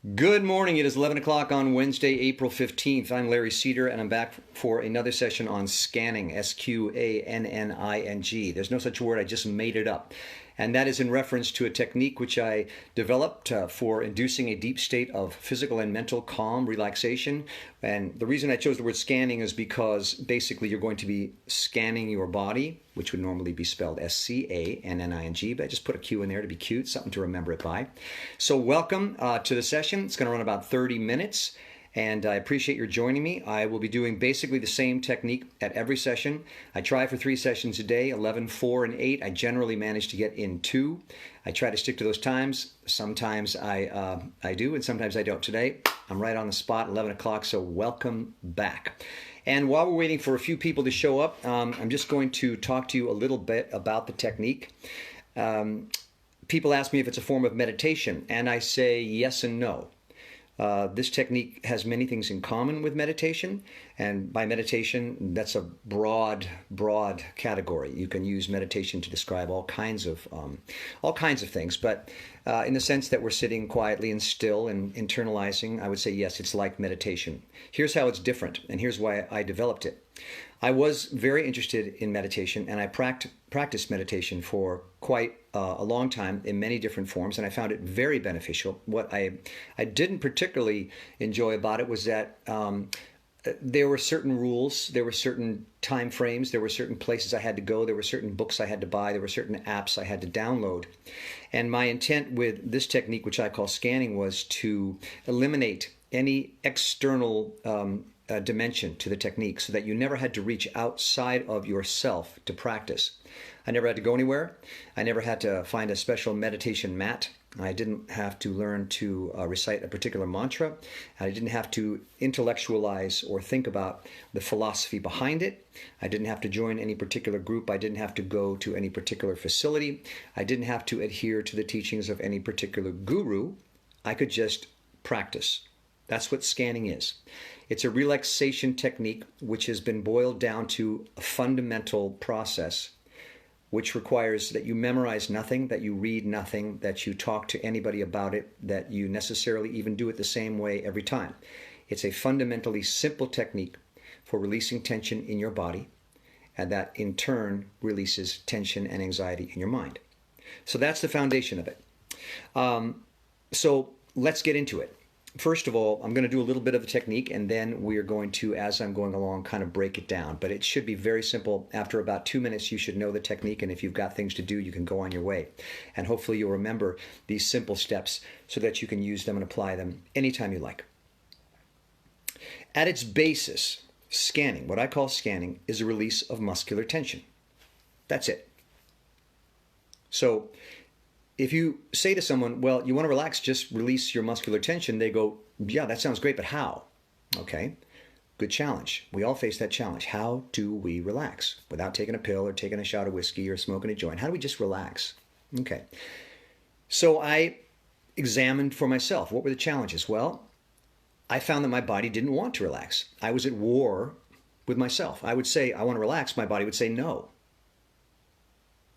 Good morning. It is 11 o'clock on Wednesday, April 15th. I'm Larry Cedar, and I'm back for another session on scanning, Sqanning. There's no such word, I just made it up. And that is in reference to a technique which I developed for inducing a deep state of physical and mental calm, relaxation. And the reason I chose the word scanning is because basically you're going to be scanning your body, which would normally be spelled Scanning, but I just put a Q in there to be cute, something to remember it by. So welcome to the session. It's going to run about 30 minutes. And I appreciate your joining me. I will be doing basically the same technique at every session. I try for 3 sessions a day, 11, 4, and 8. I generally manage to get in 2. I try to stick to those times. Sometimes I do, and sometimes I don't. Today, I'm right on the spot, 11 o'clock, so welcome back. And while we're waiting for a few people to show up, I'm just going to talk to you a little bit about the technique. People ask me if it's a form of meditation, and I say yes and no. This technique has many things in common with meditation, and by meditation, that's a broad category. You can use meditation to describe all kinds of things, but in the sense that we're sitting quietly and still and internalizing, I would say yes, it's like meditation. Here's how it's different, and here's why I developed it. I was very interested in meditation, and I practiced meditation for quite a long time in many different forms, and I found it very beneficial. What I didn't particularly enjoy about it was that there were certain rules, there were certain time frames, there were certain places I had to go, there were certain books I had to buy, there were certain apps I had to download. And my intent with this technique, which I call scanning, was to eliminate any external dimension to the technique so that you never had to reach outside of yourself to practice. I never had to go anywhere. I never had to find a special meditation mat. I didn't have to learn to recite a particular mantra. I didn't have to intellectualize or think about the philosophy behind it. I didn't have to join any particular group. I didn't have to go to any particular facility. I didn't have to adhere to the teachings of any particular guru. I could just practice. That's what scanning is. It's a relaxation technique which has been boiled down to a fundamental process which requires that you memorize nothing, that you read nothing, that you talk to anybody about it, that you necessarily even do it the same way every time. It's a fundamentally simple technique for releasing tension in your body, and that in turn releases tension and anxiety in your mind. So that's the foundation of it. So let's get into it. First of all, I'm going to do a little bit of the technique, and then we're going to, as I'm going along, kind of break it down. But it should be very simple. After about 2 minutes, you should know the technique, and if you've got things to do, you can go on your way. And hopefully you'll remember these simple steps so that you can use them and apply them anytime you like. At its basis, scanning, what I call scanning, is a release of muscular tension. That's it. So if you say to someone, well, you want to relax, just release your muscular tension, they go, yeah, that sounds great, but how? Okay, good challenge. We all face that challenge. How do we relax without taking a pill or taking a shot of whiskey or smoking a joint? How do we just relax? Okay, so I examined for myself. What were the challenges? Well, I found that my body didn't want to relax. I was at war with myself. I would say, I want to relax. My body would say no.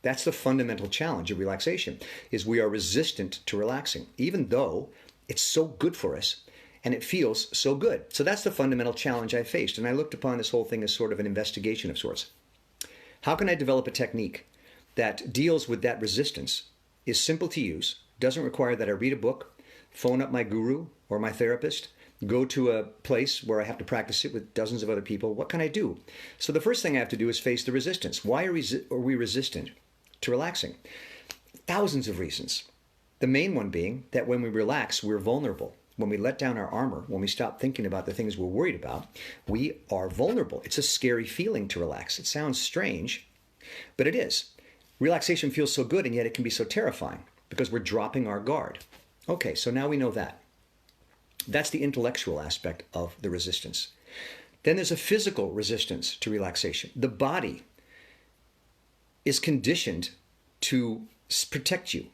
That's the fundamental challenge of relaxation, is we are resistant to relaxing, even though it's so good for us and it feels so good. So that's the fundamental challenge I faced. And I looked upon this whole thing as sort of an investigation of sorts. How can I develop a technique that deals with that resistance, is simple to use, doesn't require that I read a book, phone up my guru or my therapist, go to a place where I have to practice it with dozens of other people? What can I do? So the first thing I have to do is face the resistance. Why are we resistant to relaxing? Thousands of reasons. The main one being that when we relax, we're vulnerable. When we let down our armor, when we stop thinking about the things we're worried about, we are vulnerable. It's a scary feeling to relax. It sounds strange, but it is. Relaxation feels so good, and yet it can be so terrifying because we're dropping our guard. Okay, so now we know that. That's the intellectual aspect of the resistance. Then there's a physical resistance to relaxation. The body is conditioned to protect you.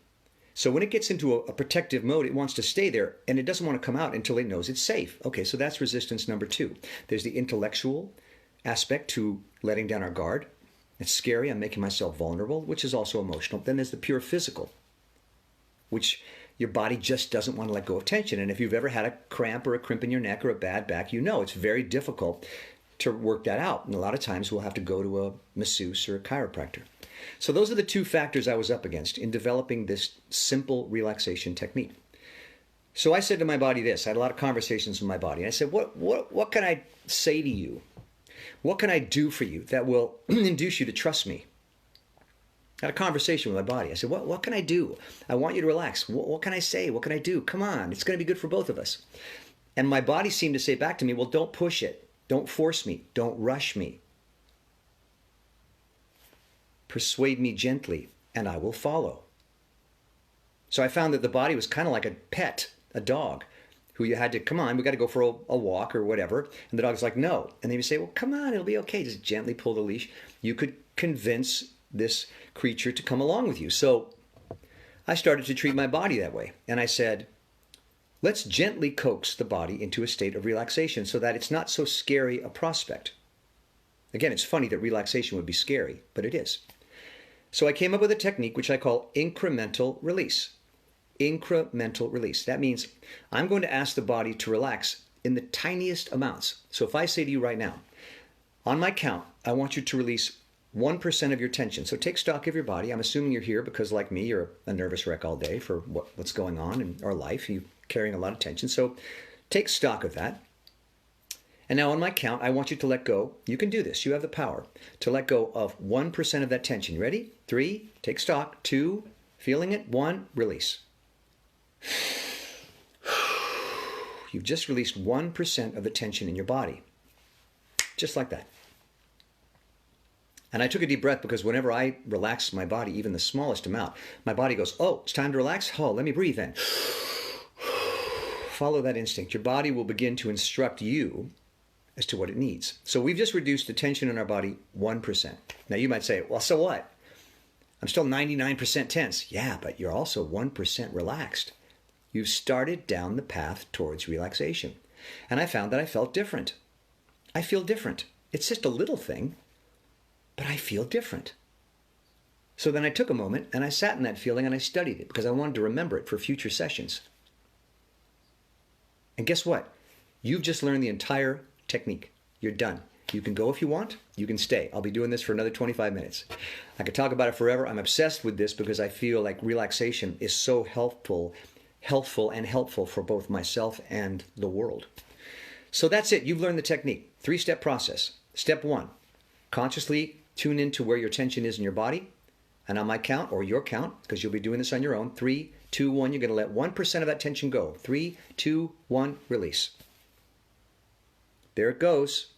So when it gets into a protective mode, it wants to stay there, and it doesn't want to come out until it knows it's safe. Okay, so that's resistance number 2. There's the intellectual aspect to letting down our guard. It's scary, I'm making myself vulnerable, which is also emotional. Then there's the pure physical, which Your body just doesn't want to let go of tension. And if you've ever had a cramp or a crimp in your neck or a bad back, you know it's very difficult to work that out. And a lot of times we'll have to go to a masseuse or a chiropractor. So those are the two factors I was up against in developing this simple relaxation technique. So I said to my body this. I had a lot of conversations with my body. And I said, what can I say to you? What can I do for you that will induce you to trust me? I had a conversation with my body. I said, what can I do? I want you to relax. What can I say? What can I do? Come on. It's going to be good for both of us. And my body seemed to say back to me, well, don't push it. Don't force me. Don't rush me. Persuade me gently, and I will follow. So I found that the body was kind of like a pet, a dog, who you had to, come on, we got to go for a walk or whatever. And the dog's like, no. And then you say, well, come on, it'll be okay. Just gently pull the leash. You could convince this creature to come along with you. So I started to treat my body that way. And I said, let's gently coax the body into a state of relaxation so that it's not so scary a prospect. Again, it's funny that relaxation would be scary, but it is. So I came up with a technique which I call incremental release. Incremental release. That means I'm going to ask the body to relax in the tiniest amounts. So if I say to you right now, on my count, I want you to release 1% of your tension. So take stock of your body. I'm assuming you're here because, like me, you're a nervous wreck all day for what's going on in our life. You're carrying a lot of tension. So take stock of that. And now on my count, I want you to let go. You can do this. You have the power to let go of 1% of that tension. You ready? 3, take stock. 2, feeling it. 1, release. You've just released 1% of the tension in your body. Just like that. And I took a deep breath because whenever I relax my body, even the smallest amount, my body goes, oh, it's time to relax. Oh, let me breathe then. Follow that instinct. Your body will begin to instruct you as to what it needs. So we've just reduced the tension in our body 1%. Now you might say, well, so what? I'm still 99% tense. Yeah, but you're also 1% relaxed. You've started down the path towards relaxation. And I found that I felt different. I feel different. It's just a little thing, but I feel different. So then I took a moment and I sat in that feeling and I studied it because I wanted to remember it for future sessions. And guess what? You've just learned the entire technique. You're done. You can go if you want. You can stay. I'll be doing this for another 25 minutes. I could talk about it forever. I'm obsessed with this because I feel like relaxation is so helpful for both myself and the world. So that's it. You've learned the technique. 3-step process. Step 1, consciously tune into where your tension is in your body. And on my count, or your count, because you'll be doing this on your own, 3, 2, 1, you're going to let 1% of that tension go. 3, 2, 1, release. There it goes.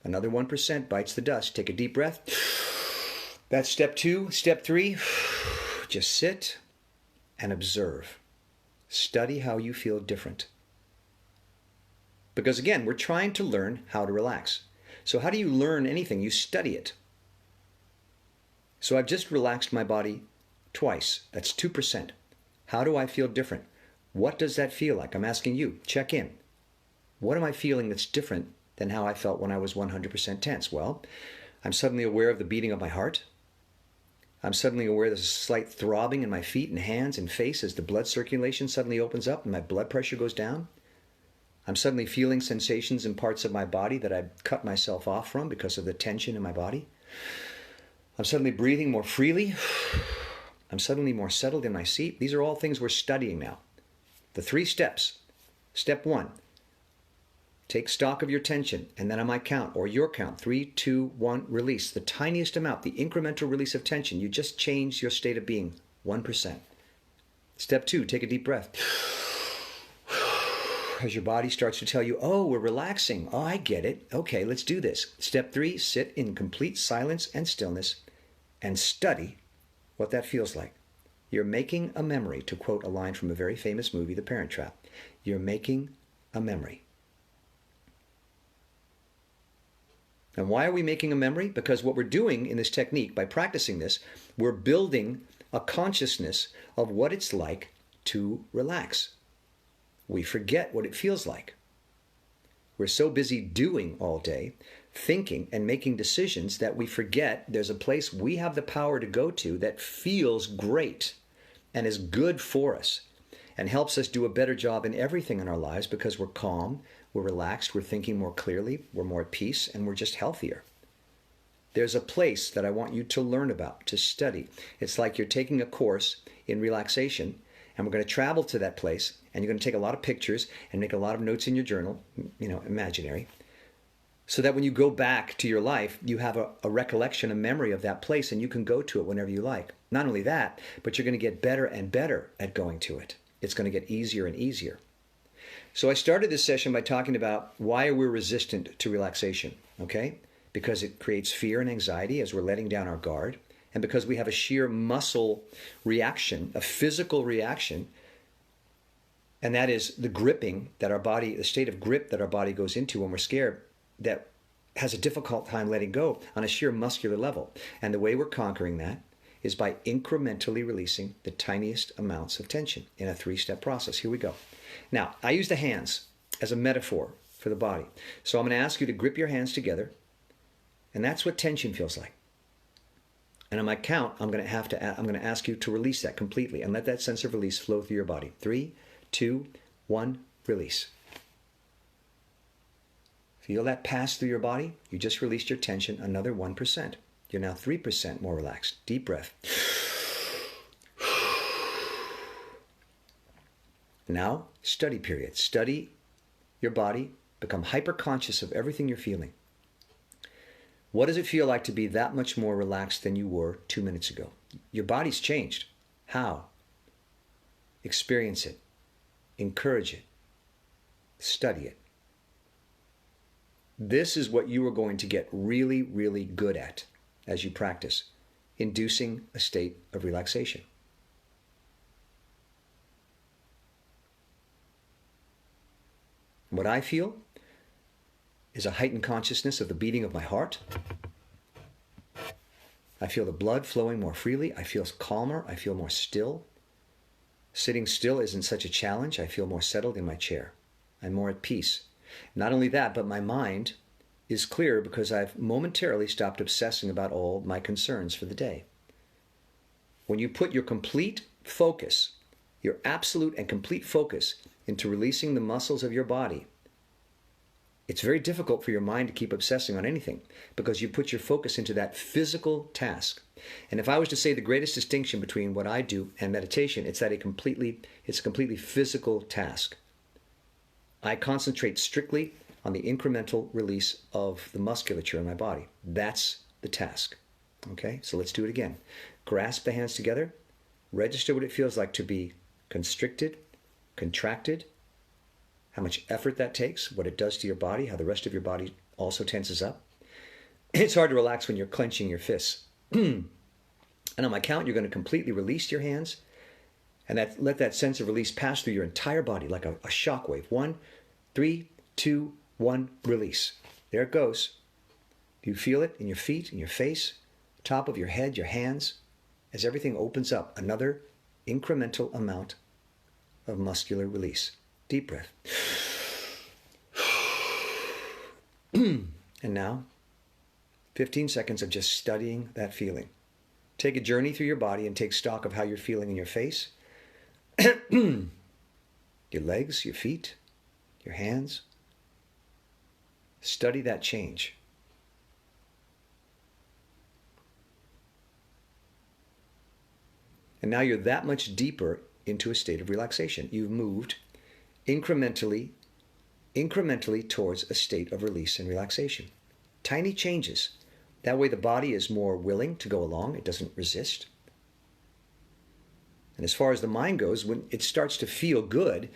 Another 1% bites the dust. Take a deep breath. That's step 2. Step 3, just sit and observe. Study how you feel different. Because again, we're trying to learn how to relax. So how do you learn anything? You study it. So I've just relaxed my body twice. That's 2%. How do I feel different? What does that feel like? I'm asking you. Check in. What am I feeling that's different than how I felt when I was 100% tense? Well, I'm suddenly aware of the beating of my heart. I'm suddenly aware there's a slight throbbing in my feet and hands and face as the blood circulation suddenly opens up and my blood pressure goes down. I'm suddenly feeling sensations in parts of my body that I've cut myself off from because of the tension in my body. I'm suddenly breathing more freely. I'm suddenly more settled in my seat. These are all things we're studying now. The 3 steps. Step 1, take stock of your tension, and then on my count, or your count, 3, 2, 1, release. The tiniest amount, the incremental release of tension. You just change your state of being, 1%. Step 2, take a deep breath. As your body starts to tell you, oh, we're relaxing. Oh, I get it. Okay, let's do this. Step 3, sit in complete silence and stillness and study what that feels like. You're making a memory, to quote a line from a very famous movie, The Parent Trap. You're making a memory. And why are we making a memory? Because what we're doing in this technique, by practicing this, we're building a consciousness of what it's like to relax. We forget what it feels like. We're so busy doing all day, thinking and making decisions, that we forget there's a place we have the power to go to that feels great and is good for us. and helps us do a better job in everything in our lives because we're calm, we're relaxed, we're thinking more clearly, we're more at peace, and we're just healthier. There's a place that I want you to learn about, to study. It's like you're taking a course in relaxation, and we're going to travel to that place, and you're going to take a lot of pictures and make a lot of notes in your journal, imaginary, so that when you go back to your life, you have a recollection, a memory of that place, and you can go to it whenever you like. Not only that, but you're going to get better and better at going to it. It's going to get easier and easier. So I started this session by talking about why we're resistant to relaxation, okay? Because it creates fear and anxiety as we're letting down our guard, and because we have a sheer muscle reaction, a physical reaction, and that is the gripping that our body, the state of grip that our body goes into when we're scared, that has a difficult time letting go on a sheer muscular level. And the way we're conquering that is by incrementally releasing the tiniest amounts of tension in a 3-step process. Here we go. Now, I use the hands as a metaphor for the body. So I'm going to ask you to grip your hands together, and that's what tension feels like. And on my count, I'm going to ask you to release that completely and let that sense of release flow through your body. 3, 2, 1, release. Feel that pass through your body. You just released your tension another 1%. You're now 3% more relaxed. Deep breath. Now, study period. Study your body. Become hyper-conscious of everything you're feeling. What does it feel like to be that much more relaxed than you were 2 minutes ago? Your body's changed. How? Experience it. Encourage it. Study it. This is what you are going to get really, really good at as you practice, inducing a state of relaxation. What I feel is a heightened consciousness of the beating of my heart. I feel the blood flowing more freely. I feel calmer. I feel more still. Sitting still isn't such a challenge. I feel more settled in my chair. I'm more at peace. Not only that, but my mind is clear because I've momentarily stopped obsessing about all my concerns for the day. When you put your complete focus, your absolute and complete focus into releasing the muscles of your body, it's very difficult for your mind to keep obsessing on anything because you put your focus into that physical task. And if I was to say the greatest distinction between what I do and meditation, it's that it's a completely physical task. I concentrate strictly on the incremental release of the musculature in my body. That's the task. Okay, so let's do it again. Grasp the hands together. Register what it feels like to be constricted, contracted, how much effort that takes, what it does to your body, how the rest of your body also tenses up. It's hard to relax when you're clenching your fists. And on my count, you're going to completely release your hands and let that sense of release pass through your entire body like a shock wave. 1, 3, 2, 1, release. There it goes. Do you feel it in your feet, in your face, top of your head, your hands, as everything opens up? Another incremental amount of muscular release. Deep breath. And now, 15 seconds of just studying that feeling. Take a journey through your body and take stock of how you're feeling in your face, your legs, your feet, your hands. Study that change. And now you're that much deeper into a state of relaxation. You've moved incrementally towards a state of release and relaxation. Tiny changes. That way the body is more willing to go along. It doesn't resist. And as far as the mind goes, when it starts to feel good,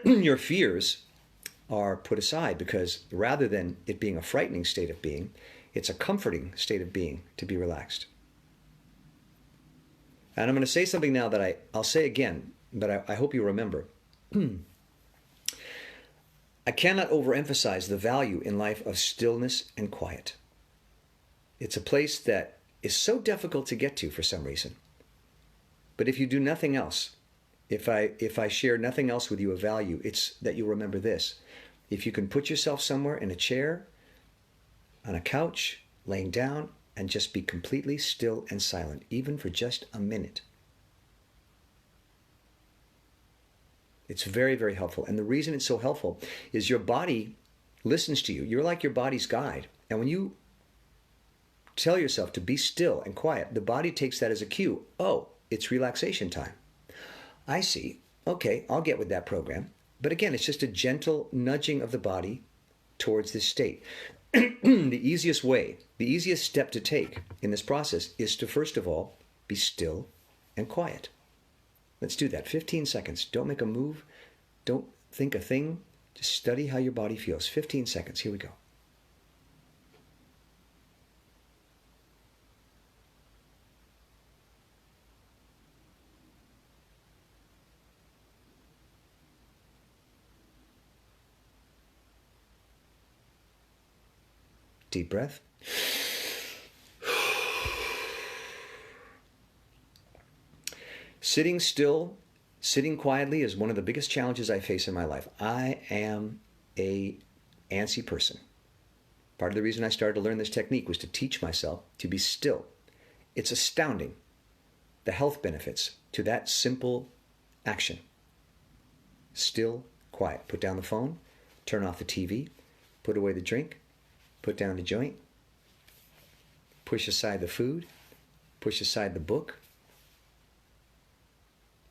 your fears are put aside because rather than it being a frightening state of being, it's a comforting state of being to be relaxed. And I'm going to say something now that I'll say again, but I hope you remember. I cannot overemphasize the value in life of stillness and quiet. It's a place that is so difficult to get to for some reason. But if you do nothing else, if I share nothing else with you of value, it's that you'll remember this. If you can put yourself somewhere in a chair, on a couch, laying down, and just be completely still and silent, even for just a minute. It's very, very helpful. And the reason it's so helpful is your body listens to you. You're like your body's guide. And when you tell yourself to be still and quiet, the body takes that as a cue. Oh, it's relaxation time. I see. Okay, I'll get with that program. But again, it's just a gentle nudging of the body towards this state. The easiest way, the easiest step to take in this process is to, first of all, be still and quiet. Let's do that. 15 seconds. Don't make a move. Don't think a thing. Just study how your body feels. 15 seconds. Here we go. Deep breath. Sitting still, sitting quietly is one of the biggest challenges I face in my life. I am a antsy person. Part of the reason I started to learn this technique was to teach myself to be still. It's astounding, the health benefits to that simple action. Still, quiet. Put down the phone, turn off the TV, put away the drink, put down the joint, push aside the food, push aside the book.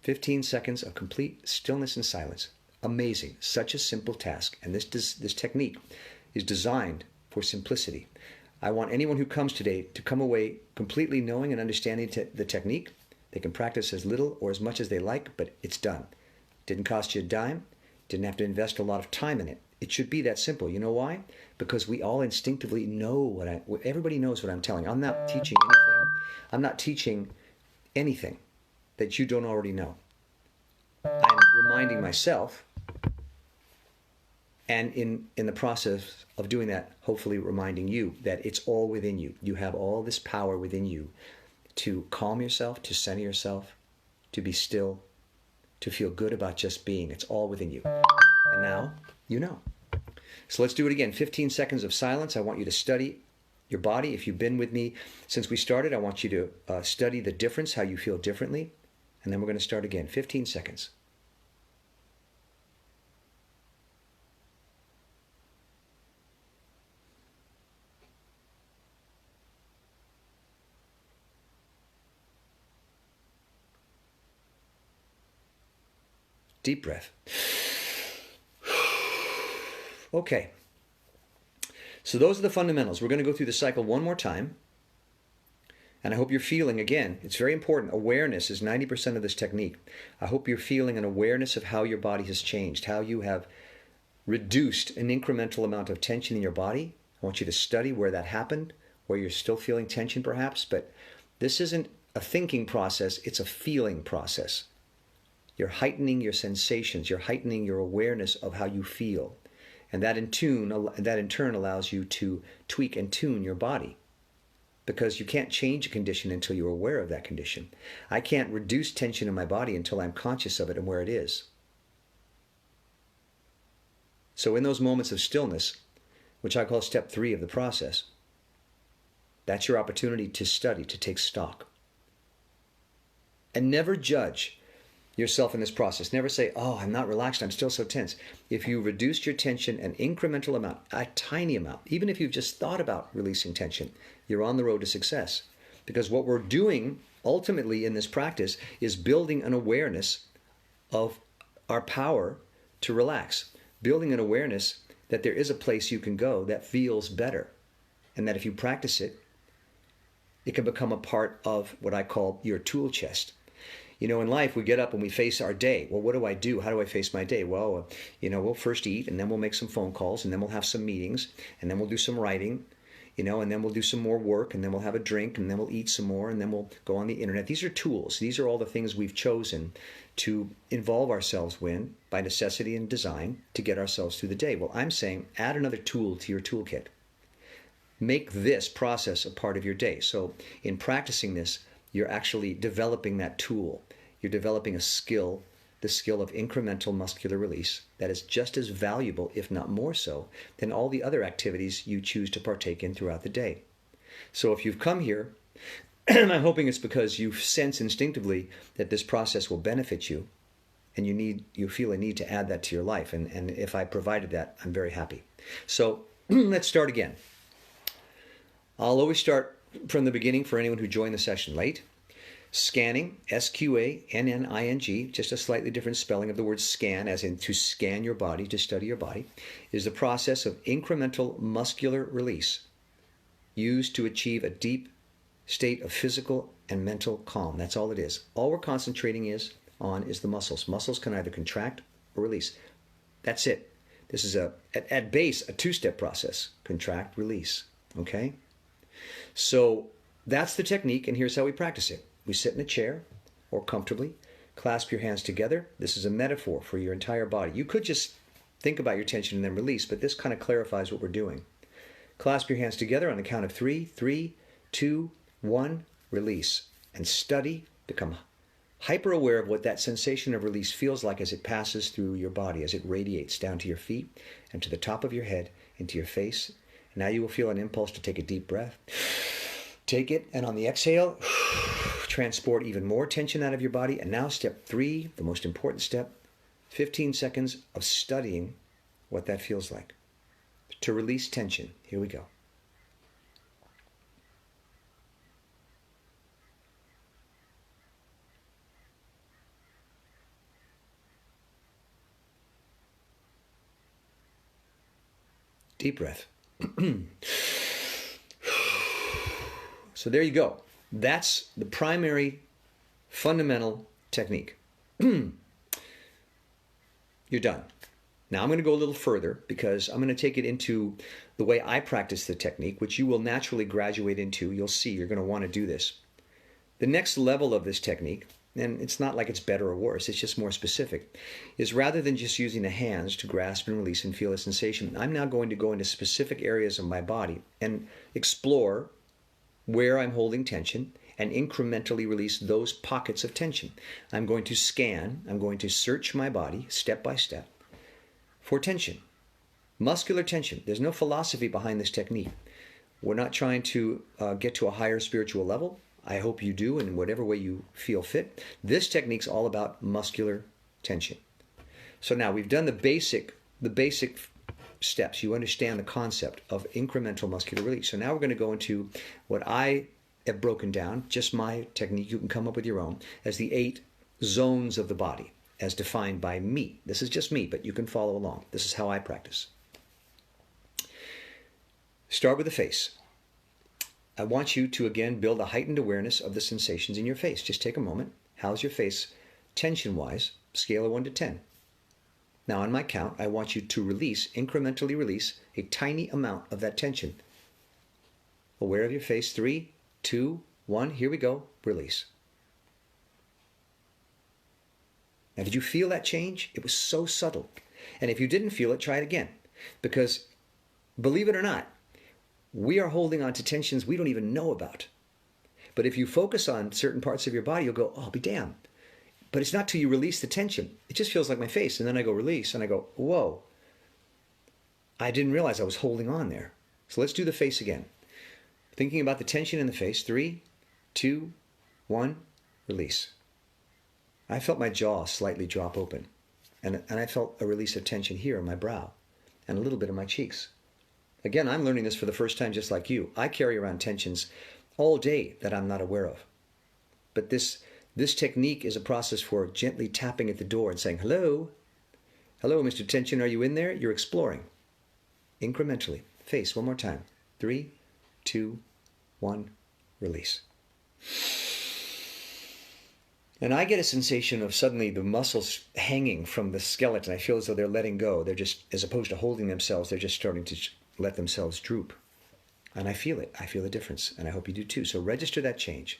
15 seconds of complete stillness and silence. Amazing. Such a simple task. And this technique is designed for simplicity. I want anyone who comes today to come away completely knowing and understanding the technique. They can practice as little or as much as they like, but it's done. Didn't cost you a dime. Didn't have to invest a lot of time in it. It should be that simple. You know why? Because we all instinctively know everybody knows what I'm telling. I'm not teaching anything. I'm not teaching anything that you don't already know. I'm reminding myself, and in the process of doing that, hopefully reminding you that it's all within you. You have all this power within you to calm yourself, to center yourself, to be still, to feel good about just being. It's all within you. And now you know. So let's do it again. 15 seconds of silence. I want you to study your body. If you've been with me since we started, I want you to study the difference, how you feel differently. And then we're going to start again. 15 seconds. Deep breath. Okay. So those are the fundamentals. We're going to go through the cycle one more time. And I hope you're feeling, again, it's very important. Awareness is 90% of this technique. I hope you're feeling an awareness of how your body has changed, how you have reduced an incremental amount of tension in your body. I want you to study where that happened, where you're still feeling tension perhaps, but this isn't a thinking process, it's a feeling process. You're heightening your sensations, you're heightening your awareness of how you feel. And that in turn allows you to tweak and tune your body. Because you can't change a condition until you're aware of that condition. I can't reduce tension in my body until I'm conscious of it and where it is. So in those moments of stillness, which I call step 3 of the process, that's your opportunity to study, to take stock. And never judge yourself in this process. Never say, oh, I'm not relaxed, I'm still so tense. If you reduced your tension an incremental amount, a tiny amount, even if you've just thought about releasing tension, you're on the road to success. Because what we're doing ultimately in this practice is building an awareness of our power to relax. Building an awareness that there is a place you can go that feels better. And that if you practice it, it can become a part of what I call your tool chest. You know, in life, we get up and we face our day. Well, what do I do? How do I face my day? Well, we'll first eat, and then we'll make some phone calls, and then we'll have some meetings, and then we'll do some writing, and then we'll do some more work, and then we'll have a drink, and then we'll eat some more, and then we'll go on the internet. These are tools. These are all the things we've chosen to involve ourselves in by necessity and design to get ourselves through the day. Well, I'm saying add another tool to your toolkit. Make this process a part of your day. So in practicing this, you're actually developing that tool. You're developing a skill, the skill of incremental muscular release that is just as valuable, if not more so, than all the other activities you choose to partake in throughout the day. So if you've come here, I'm hoping it's because you sense instinctively that this process will benefit you. and you feel a need to add that to your life. And if I provided that, I'm very happy. So let's start again. I'll always start from the beginning for anyone who joined the session late. Sqanning, S-Q-A-N-N-I-N-G, just a slightly different spelling of the word scan, as in to scan your body, to study your body, is the process of incremental muscular release used to achieve a deep state of physical and mental calm. That's all it is. All we're concentrating on is the muscles. Muscles can either contract or release. That's it. This is at base a two-step process: contract, release. Okay? So that's the technique, and here's how we practice it. We sit in a chair or comfortably, clasp your hands together. This is a metaphor for your entire body. You could just think about your tension and then release, but this kind of clarifies what we're doing. Clasp your hands together on the count of 3. 3, 2, 1, release. And study, become hyper aware of what that sensation of release feels like as it passes through your body, as it radiates down to your feet and to the top of your head, into your face. Now you will feel an impulse to take a deep breath. Take it, and on the exhale, transport even more tension out of your body. And now step 3, the most important step, 15 seconds of studying what that feels like. To release tension. Here we go. Deep breath. So there you go. That's the primary fundamental technique. You're done. Now I'm going to go a little further because I'm going to take it into the way I practice the technique, which you will naturally graduate into. You'll see you're going to want to do this. The next level of this technique, and it's not like it's better or worse, it's just more specific, is rather than just using the hands to grasp and release and feel a sensation, I'm now going to go into specific areas of my body and explore where I'm holding tension and incrementally release those pockets of tension. I'm going to scan, I'm going to search my body step by step for tension, muscular tension. There's no philosophy behind this technique. We're not trying to get to a higher spiritual level. I hope you do in whatever way you feel fit. This technique's all about muscular tension. So now we've done the basic steps. You understand the concept of incremental muscular release. So now we're going to go into what I have broken down, just my technique. You can come up with your own, as the 8 zones of the body, as defined by me. This is just me, but you can follow along. This is how I practice. Start with the face. I want you to, again, build a heightened awareness of the sensations in your face. Just take a moment. How's your face tension-wise? Scale of 1 to 10. Now, on my count, I want you to release, incrementally release, a tiny amount of that tension. Aware of your face. 3, 2, 1. Here we go. Release. Now, did you feel that change? It was so subtle. And if you didn't feel it, try it again. Because, believe it or not, we are holding on to tensions we don't even know about. But if you focus on certain parts of your body, you'll go, oh, I'll be damned. But it's not till you release the tension. It just feels like my face. And then I go release, and I go, whoa. I didn't realize I was holding on there. So let's do the face again. Thinking about the tension in the face. 3, 2, 1, release. I felt my jaw slightly drop open. And I felt a release of tension here in my brow and a little bit in my cheeks. Again, I'm learning this for the first time just like you. I carry around tensions all day that I'm not aware of. But this technique is a process for gently tapping at the door and saying, hello, hello, Mr. Tension, are you in there? You're exploring. Incrementally. Face, one more time. 3, 2, 1, release. And I get a sensation of suddenly the muscles hanging from the skeleton. I feel as though they're letting go. They're just, as opposed to holding themselves, they're just starting to let themselves droop. And I feel it. I feel the difference. And I hope you do too. So register that change.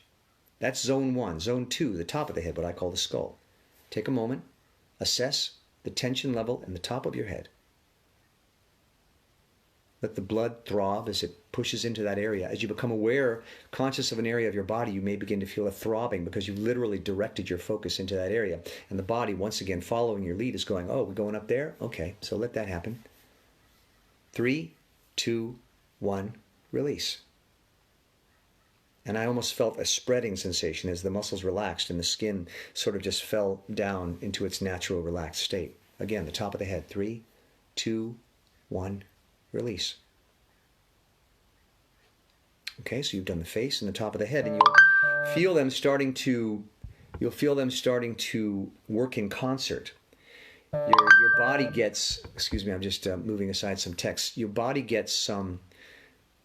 That's zone 1. Zone 2, the top of the head, what I call the skull. Take a moment. Assess the tension level in the top of your head. Let the blood throb as it pushes into that area. As you become aware, conscious of an area of your body, you may begin to feel a throbbing because you've literally directed your focus into that area. And the body, once again, following your lead, is going, oh, we're going up there? Okay, so let that happen. 3, 2, 1, release. And I almost felt a spreading sensation as the muscles relaxed and the skin sort of just fell down into its natural relaxed state. Again, the top of the head. 3, 2, 1, release. Okay, so you've done the face and the top of the head, and you'll feel them starting to work in concert. Your body gets, excuse me, I'm just moving aside some text. Your body gets some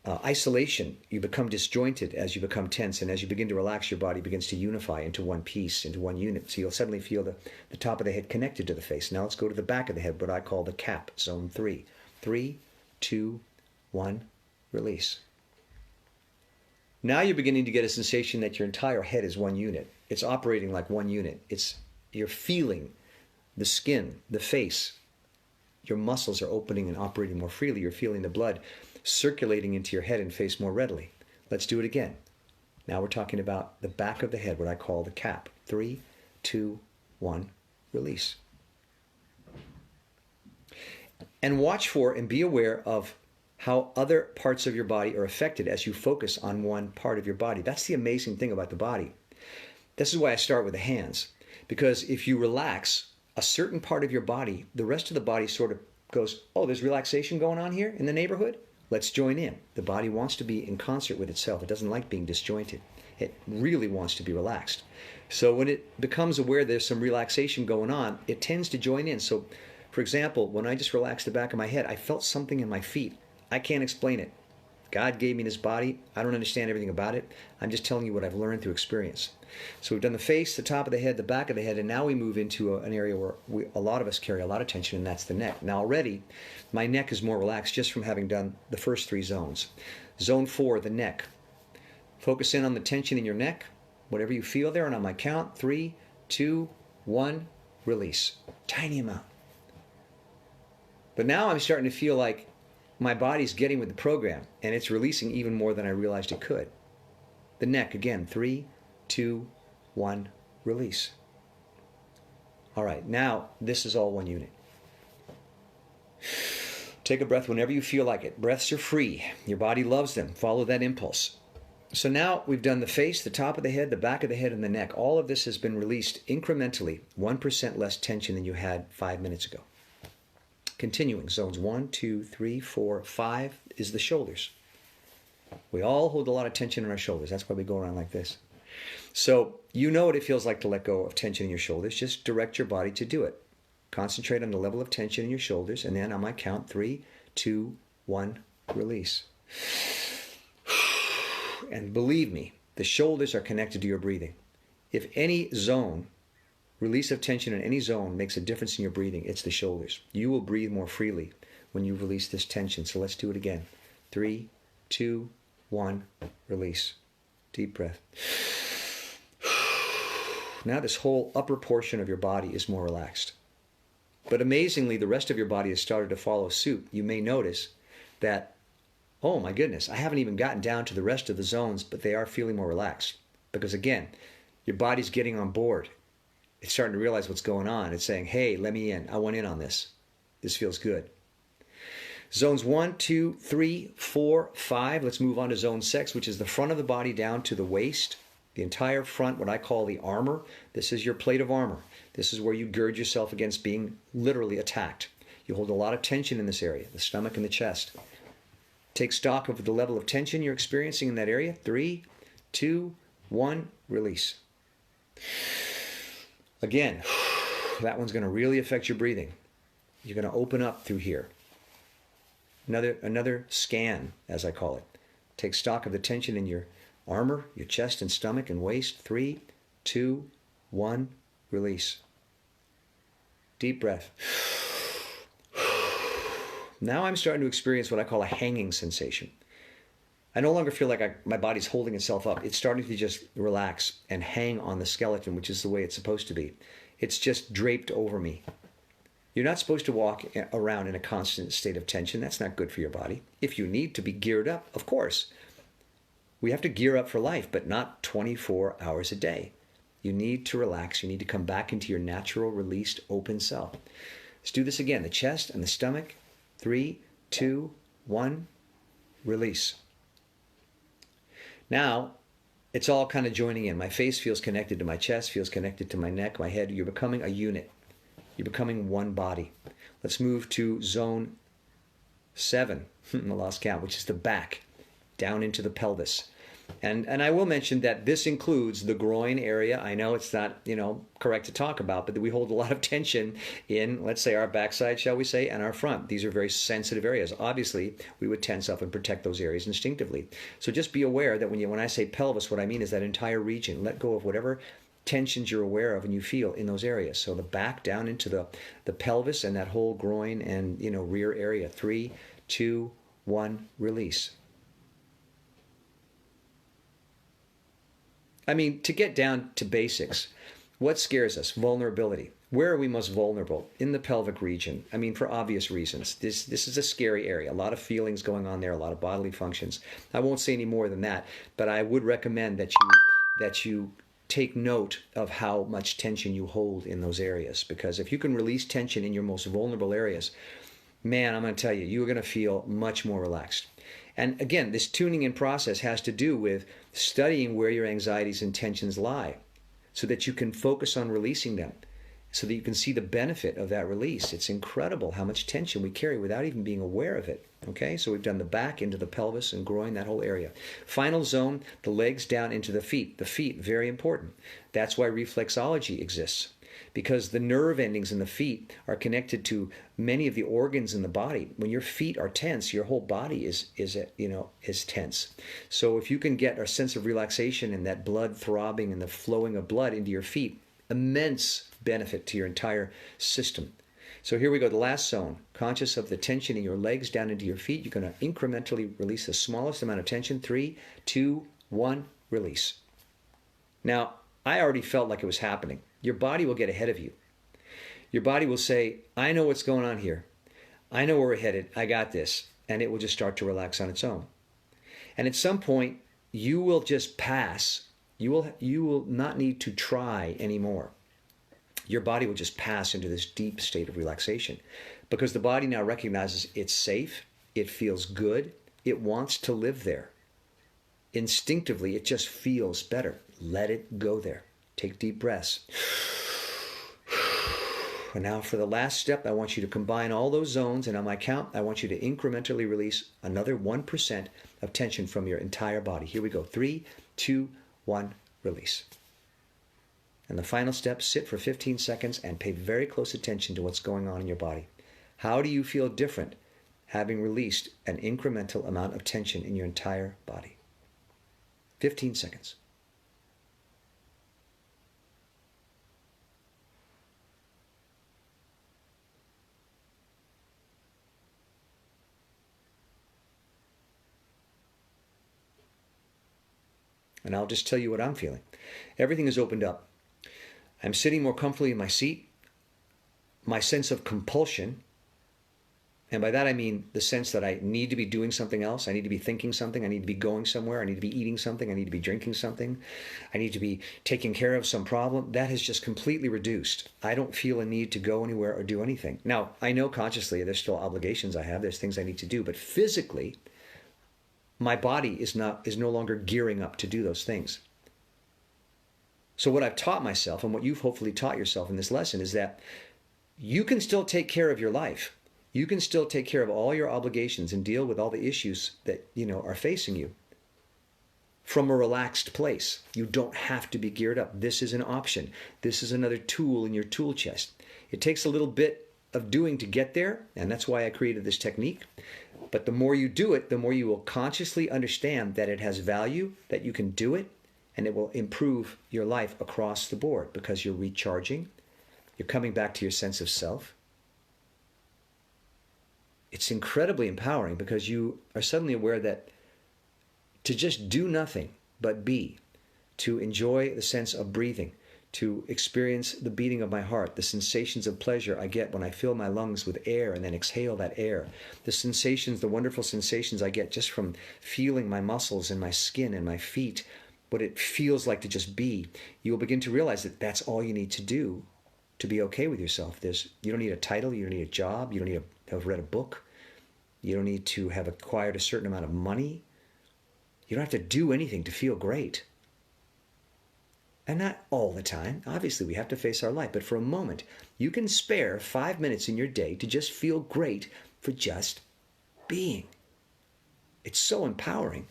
isolation. You become disjointed as you become tense, and as you begin to relax, your body begins to unify into one piece, into one unit. So you'll suddenly feel the top of the head connected to the face. Now let's go to the back of the head, what I call the cap, zone 3. 3, 2, 1, release. Now you're beginning to get a sensation that your entire head is one unit. It's operating like one unit. You're feeling the skin, the face. Your muscles are opening and operating more freely. You're feeling the blood circulating into your head and face more readily. Let's do it again. Now we're talking about the back of the head, what I call the cap. 3, 2, 1, release. And watch for and be aware of how other parts of your body are affected as you focus on one part of your body. That's the amazing thing about the body. This is why I start with the hands. Because if you relax a certain part of your body, the rest of the body sort of goes, oh, there's relaxation going on here in the neighborhood? Let's join in. The body wants to be in concert with itself. It doesn't like being disjointed. It really wants to be relaxed. So when it becomes aware there's some relaxation going on, it tends to join in. So, for example, when I just relaxed the back of my head, I felt something in my feet. I can't explain it. God gave me this body. I don't understand everything about it. I'm just telling you what I've learned through experience. So we've done the face, the top of the head, the back of the head, and now we move into an area where a lot of us carry a lot of tension, and that's the neck. Now already, my neck is more relaxed just from having done the first 3 zones. Zone 4, the neck. Focus in on the tension in your neck, whatever you feel there, and on my count, 3, 2, 1, release. Tiny amount. But now I'm starting to feel like my body's getting with the program, and it's releasing even more than I realized it could. The neck, again, 3, 2, 1, release. All right, now this is all one unit. Take a breath whenever you feel like it. Breaths are free. Your body loves them. Follow that impulse. So now we've done the face, the top of the head, the back of the head, and the neck. All of this has been released incrementally, 1% less tension than you had 5 minutes ago. Continuing, zones 1, 2, 3, 4, 5 is the shoulders. We all hold a lot of tension in our shoulders. That's why we go around like this. So you know what it feels like to let go of tension in your shoulders. Just direct your body to do it. Concentrate on the level of tension in your shoulders, and then on my count, 3, 2, 1, release. And believe me, the shoulders are connected to your breathing. If any zone, release of tension in any zone makes a difference in your breathing, it's the shoulders. You will breathe more freely when you release this tension. So let's do it again. 3, 2, 1, release. Deep breath. Now this whole upper portion of your body is more relaxed. But amazingly, the rest of your body has started to follow suit. You may notice that, oh my goodness, I haven't even gotten down to the rest of the zones, but they are feeling more relaxed. Because again, your body's getting on board. It's starting to realize what's going on. It's saying, hey, let me in. I want in on this. This feels good. Zones 1, 2, 3, 4, 5. Let's move on to zone 6, which is the front of the body down to the waist. The entire front, what I call the armor. This is your plate of armor. This is where you gird yourself against being literally attacked. You hold a lot of tension in this area, the stomach and the chest. Take stock of the level of tension you're experiencing in that area. 3, 2, 1, release. Again, that one's going to really affect your breathing. You're going to open up through here. Another scan, as I call it. Take stock of the tension in your armor, your chest and stomach and waist. 3, 2, 1, release. Deep breath. Now I'm starting to experience what I call a hanging sensation. I no longer feel like my body's holding itself up. It's starting to just relax and hang on the skeleton, which is the way it's supposed to be. It's just draped over me. You're not supposed to walk around in a constant state of tension. That's not good for your body. If you need to be geared up, of course. We have to gear up for life, but not 24 hours a day. You need to relax. You need to come back into your natural, released, open self. Let's do this again. The chest and the stomach. 3, 2, 1, release. Now, It's all kind of joining in. My face feels connected to my chest, feels connected to my neck, my head. You're becoming a unit. You're becoming one body. Let's move to zone 7, I lost count, which is the back, down into the pelvis. And I will mention that this includes the groin area. I know it's not, correct to talk about, but we hold a lot of tension in, let's say, our backside, shall we say, and our front. These are very sensitive areas. Obviously, we would tense up and protect those areas instinctively. So just be aware that when I say pelvis, what I mean is that entire region. Let go of whatever tensions you're aware of and you feel in those areas. So the back down into the pelvis and that whole groin and, rear area. 3, 2, 1, release. I mean, to get down to basics, what scares us? Vulnerability. Where are we most vulnerable? In the pelvic region. I mean, for obvious reasons. This is a scary area. A lot of feelings going on there, a lot of bodily functions. I won't say any more than that, but I would recommend that you take note of how much tension you hold in those areas. Because if you can release tension in your most vulnerable areas, man, I'm going to tell you, you're going to feel much more relaxed. And again, this tuning in process has to do with studying where your anxieties and tensions lie so that you can focus on releasing them, so that you can see the benefit of that release. It's incredible how much tension we carry without even being aware of it. Okay, so we've done the back into the pelvis and groin, that whole area. Final zone, the legs down into the feet. The feet, very important. That's why reflexology exists. Because the nerve endings in the feet are connected to many of the organs in the body. When your feet are tense, your whole body is tense. So if you can get a sense of relaxation and that blood throbbing and the flowing of blood into your feet, immense benefit to your entire system. So here we go, the last zone. Conscious of the tension in your legs down into your feet. You're going to incrementally release the smallest amount of tension. 3, 2, 1, release. Now, I already felt like it was happening. Your body will get ahead of you. Your body will say, I know what's going on here. I know where we're headed. I got this. And it will just start to relax on its own. And at some point, you will just pass. You will not need to try anymore. Your body will just pass into this deep state of relaxation because the body now recognizes it's safe, it feels good, it wants to live there. Instinctively, it just feels better. Let it go there. Take deep breaths. And now for the last step, I want you to combine all those zones, and on my count, I want you to incrementally release another 1% of tension from your entire body. Here we go. 3, 2, 1, release. And the final step, sit for 15 seconds and pay very close attention to what's going on in your body. How do you feel different having released an incremental amount of tension in your entire body? 15 seconds. And I'll just tell you what I'm feeling. Everything is opened up. I'm sitting more comfortably in my seat. My sense of compulsion, and by that I mean the sense that I need to be doing something else. I need to be thinking something. I need to be going somewhere. I need to be eating something. I need to be drinking something. I need to be taking care of some problem. That has just completely reduced. I don't feel a need to go anywhere or do anything. Now, I know consciously there's still obligations I have. There's things I need to do. But physically, my body is no longer gearing up to do those things. So what I've taught myself, and what you've hopefully taught yourself in this lesson, is that you can still take care of your life. You can still take care of all your obligations and deal with all the issues that are facing you from a relaxed place. You don't have to be geared up. This is an option. This is another tool in your tool chest. It takes a little bit of doing to get there, and that's why I created this technique. But the more you do it, the more you will consciously understand that it has value, that you can do it, and it will improve your life across the board because you're recharging, you're coming back to your sense of self. It's incredibly empowering because you are suddenly aware that to just do nothing but be, to enjoy the sense of breathing, to experience the beating of my heart, the sensations of pleasure I get when I fill my lungs with air and then exhale that air, the sensations, the wonderful sensations I get just from feeling my muscles and my skin and my feet, what it feels like to just be, you will begin to realize that that's all you need to do to be okay with yourself. You don't need a title, you don't need a job, you don't need to have read a book, you don't need to have acquired a certain amount of money. You don't have to do anything to feel great. And not all the time. Obviously, we have to face our life. But for a moment, you can spare 5 minutes in your day to just feel great for just being. It's so empowering.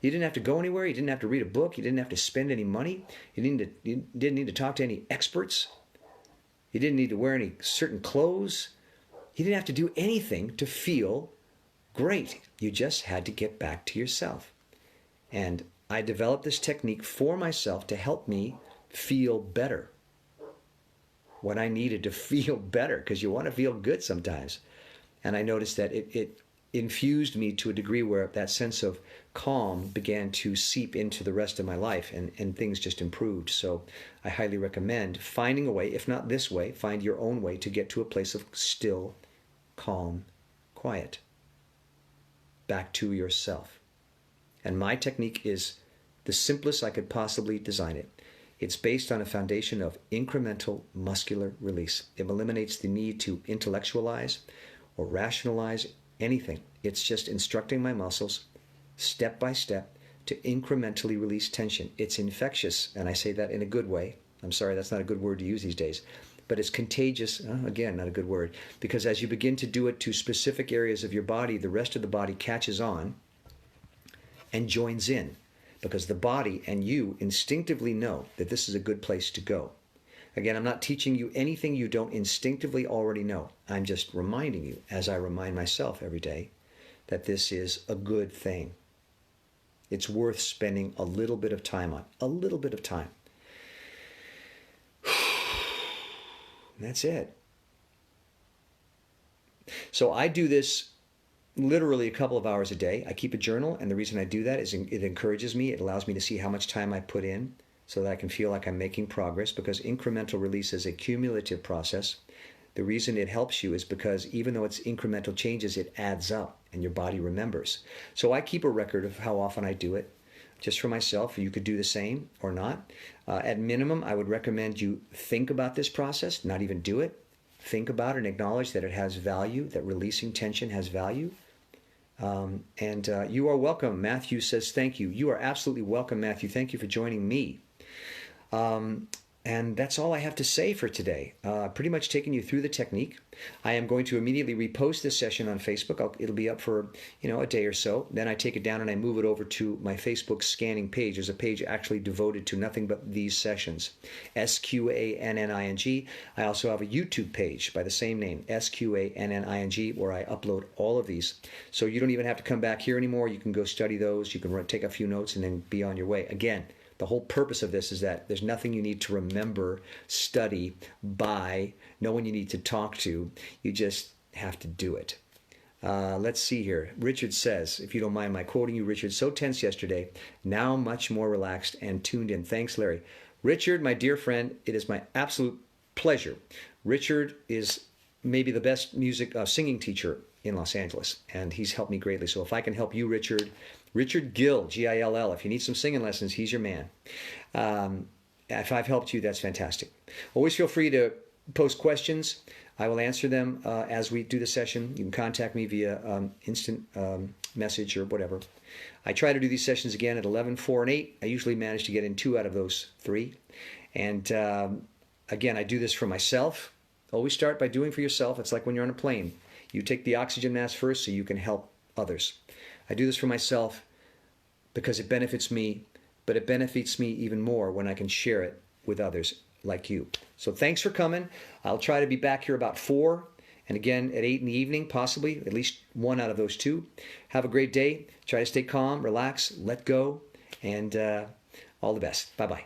You didn't have to go anywhere. You didn't have to read a book. You didn't have to spend any money. You didn't need to talk to any experts. You didn't need to wear any certain clothes. You didn't have to do anything to feel great. You just had to get back to yourself. And I developed this technique for myself to help me feel better when I needed to feel better, because you want to feel good sometimes. And I noticed that it infused me to a degree where that sense of calm began to seep into the rest of my life, and things just improved. So I highly recommend finding a way, if not this way, find your own way to get to a place of still, calm, quiet. Back to yourself. And my technique is the simplest I could possibly design it. It's based on a foundation of incremental muscular release. It eliminates the need to intellectualize or rationalize anything. It's just instructing my muscles step by step to incrementally release tension. It's infectious, and I say that in a good way. I'm sorry, that's not a good word to use these days. But it's contagious, again, not a good word, because as you begin to do it to specific areas of your body, the rest of the body catches on and joins in, because the body and you instinctively know that this is a good place to go. Again, I'm not teaching you anything you don't instinctively already know. I'm just reminding you, as I remind myself every day, that this is a good thing. It's worth spending a little bit of time on. A little bit of time. That's it. So I do this literally a couple of hours a day. I keep a journal, and the reason I do that is it encourages me. It allows me to see how much time I put in so that I can feel like I'm making progress, because incremental release is a cumulative process. The reason it helps you is because even though it's incremental changes, it adds up and your body remembers. So I keep a record of how often I do it, just for myself. You could do the same or not. At minimum, I would recommend you think about this process, not even do it. Think about it and acknowledge that it has value, that releasing tension has value. You are welcome. Matthew says thank you. You are absolutely welcome, Matthew. Thank you for joining me. And that's all I have to say for today. Pretty much taking you through the technique. I am going to immediately repost this session on Facebook. It'll be up for a day or so. Then I take it down and I move it over to my Facebook Sqanning page. There's a page actually devoted to nothing but these sessions. Sqanning. I also have a YouTube page by the same name, Sqanning, where I upload all of these. So you don't even have to come back here anymore. You can go study those. You can take a few notes and then be on your way. Again, the whole purpose of this is that there's nothing you need to remember, study, buy, no one you need to talk to. You just have to do it. Let's see here. Richard says, if you don't mind my quoting you, Richard, so tense yesterday, now much more relaxed and tuned in. Thanks, Larry. Richard, my dear friend, it is my absolute pleasure. Richard is maybe the best singing teacher in Los Angeles, and he's helped me greatly. So if I can help you, Richard Gill, Gill, if you need some singing lessons, he's your man. If I've helped you, that's fantastic. Always feel free to post questions. I will answer them as we do the session. You can contact me via instant message or whatever. I try to do these sessions again at 11, 4, and 8. I usually manage to get in 2 out of those 3. And again, I do this for myself. Always start by doing for yourself. It's like when you're on a plane. You take the oxygen mask first so you can help others. I do this for myself because it benefits me, but it benefits me even more when I can share it with others like you. So thanks for coming. I'll try to be back here about 4, and again at 8 in the evening, possibly, at least 1 out of those 2. Have a great day. Try to stay calm, relax, let go, and all the best. Bye-bye.